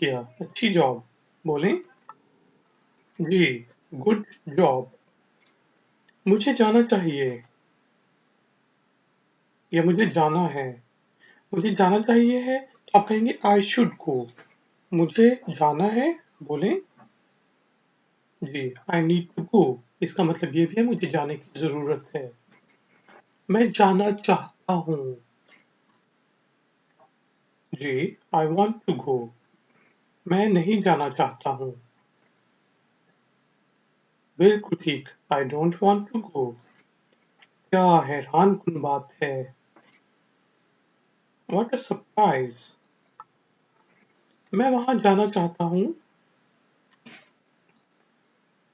किया, अच्छी जॉब। बोलें जी, गुड जॉब। मुझे जाना चाहिए या मुझे जाना है। मुझे जाना चाहिए है तो आप कहेंगे आई शुड गो। मुझे जाना है, बोलें जी, आई नीड टू गो। इसका मतलब ये भी है मुझे जाने की जरूरत है। मैं जाना चाहता हूँ। जी, आई वॉन्ट टू गो। मैं नहीं जाना चाहता हूँ। बिल्कुल ठीक, I don't want to go. क्या हैरानकुन बात है। What a surprise. मैं वहां जाना चाहता हूँ।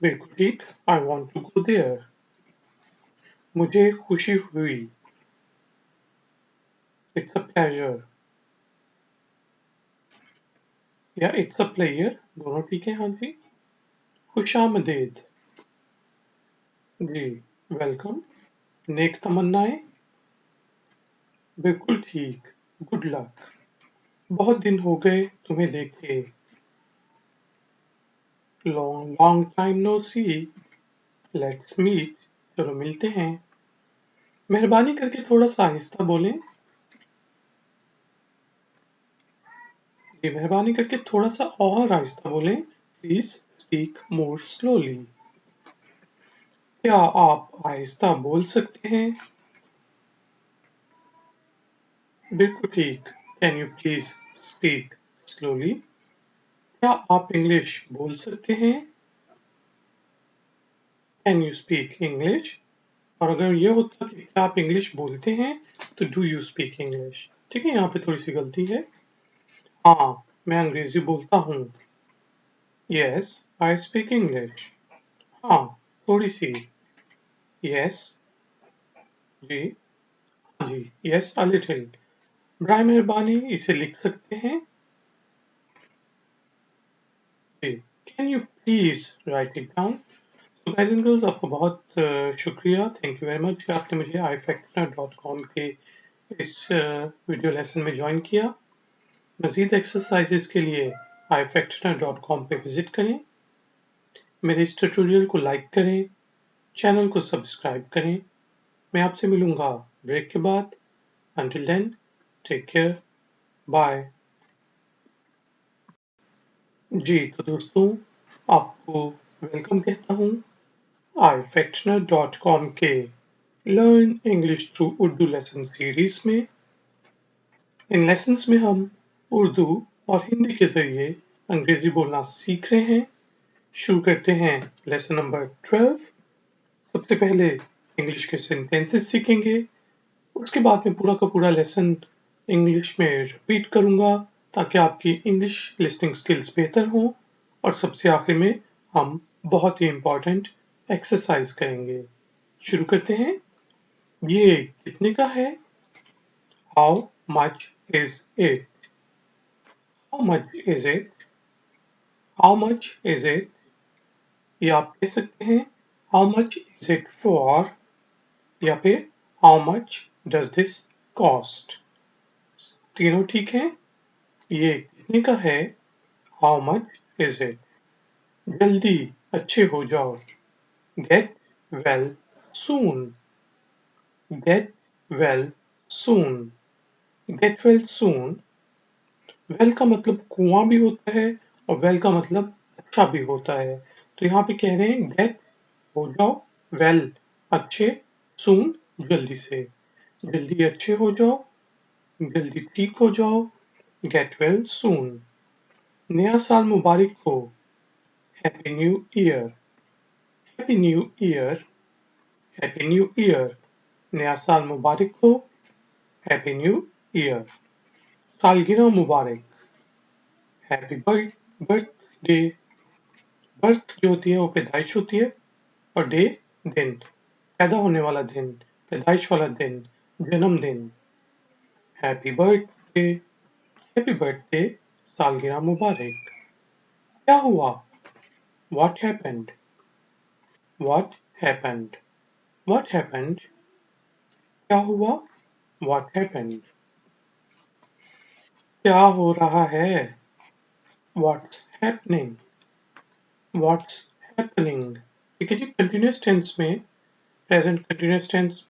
बिल्कुल ठीक, I want to go there. मुझे खुशी हुई। इट्स अ प्लेजर या इट्स अ प्लेयर, दोनों ठीक है। हाँ जी। खुशामदीद। जी, वेलकम। नेक तमन्नाएं। बिल्कुल ठीक, गुड लक। बहुत दिन हो गए तुम्हें देखे। Long long time no see. Let's meet. चलो मिलते हैं। मेहरबानी करके थोड़ा सा आहिस्ता बोलें। जी, मेहरबानी करके थोड़ा सा और आहिस्ता बोलें। Please speak more slowly. क्या आप आहिस्ता बोल सकते हैं। बिल्कुल ठीक, can you please speak slowly. क्या आप इंग्लिश बोल सकते हैं। Can you speak English. और अगर ये होता कि क्या आप इंग्लिश बोलते हैं तो डू यू स्पीक इंग्लिश। ठीक है, यहाँ पे थोड़ी सी गलती है। हाँ, मैं अंग्रेजी बोलता हूँ। Yes, I speak English. हाँ, थोड़ी सी। यस, जी, हाँ जी, यस अ लिटिल। बराए मेहरबानी इसे लिख सकते हैं। जी, can you please write it down. तो गाइस एंड गर्ल्स, आपको बहुत शुक्रिया, थैंक यू वेरी मच कि आपने मुझे ifactor.com के इस वीडियो लेसन में ज्वाइन किया। मजीद एक्सरसाइजेस के लिए ifactor.com पे विजिट करें। मेरे इस ट्यूटोरियल को लाइक करें, चैनल को सब्सक्राइब करें। मैं आपसे मिलूंगा ब्रेक के बाद। Until then, take care. Bye. जी, तो दोस्तों, आपको वेलकम कहता हूँ ifactioner.com के learn English through Urdu lesson series में। इन लेसन्स में हम उर्दू और हिंदी के जरिए अंग्रेजी बोलना सीख रहे हैं। शुरू करते हैं लेसन नंबर 12। सबसे पहले इंग्लिश के सेंटेंसेस सीखेंगे। उसके बाद में पूरा का पूरा लेसन इंग्लिश में रिपीट करूंगा ताकि आपकी इंग्लिश लिसनिंग स्किल्स बेहतर हों। और सबसे आखिर में हम बहुत ही इम्पोर्टेंट एक्सरसाइज करेंगे। शुरू करते हैं। ये कितने का है। How much is it. How much is it. How much is it. ये आप कह सकते हैं how much is it for, या फिर how much does this cost. तीनों ठीक है। ये कितने का है। How much is it. जल्दी अच्छे हो जाओ। Get well soon. Get well soon. Get well soon. Well का मतलब कुआं भी होता है और वेल का मतलब अच्छा भी होता है। तो यहाँ पे कह रहे हैं गेट हो जाओ, वेल अच्छे, सून जल्दी से। जल्दी अच्छे हो जाओ, जल्दी ठीक हो जाओ। Get well soon. नया साल मुबारक हो। Happy new year. Happy new year. Happy new year. नया साल मुबारक हो। Happy new year. सालगिरह मुबारक। Happy birthday. बर्थ जो होती है वो पैदाइश होती है और डे दिन, पैदा होने वाला दिन, पैदाइश वाला दिन, जन्मदिन। Happy birthday. Happy birthday. सालगिरह मुबारक। क्या हुआ। What happened. What happened. What happened. क्या हुआ। What happened. क्या हो रहा है। What's happening? What's happening? ठीक है जी, कंटिन्यूअस टेंस में प्रेजेंट कंटिन्यूअस टेंस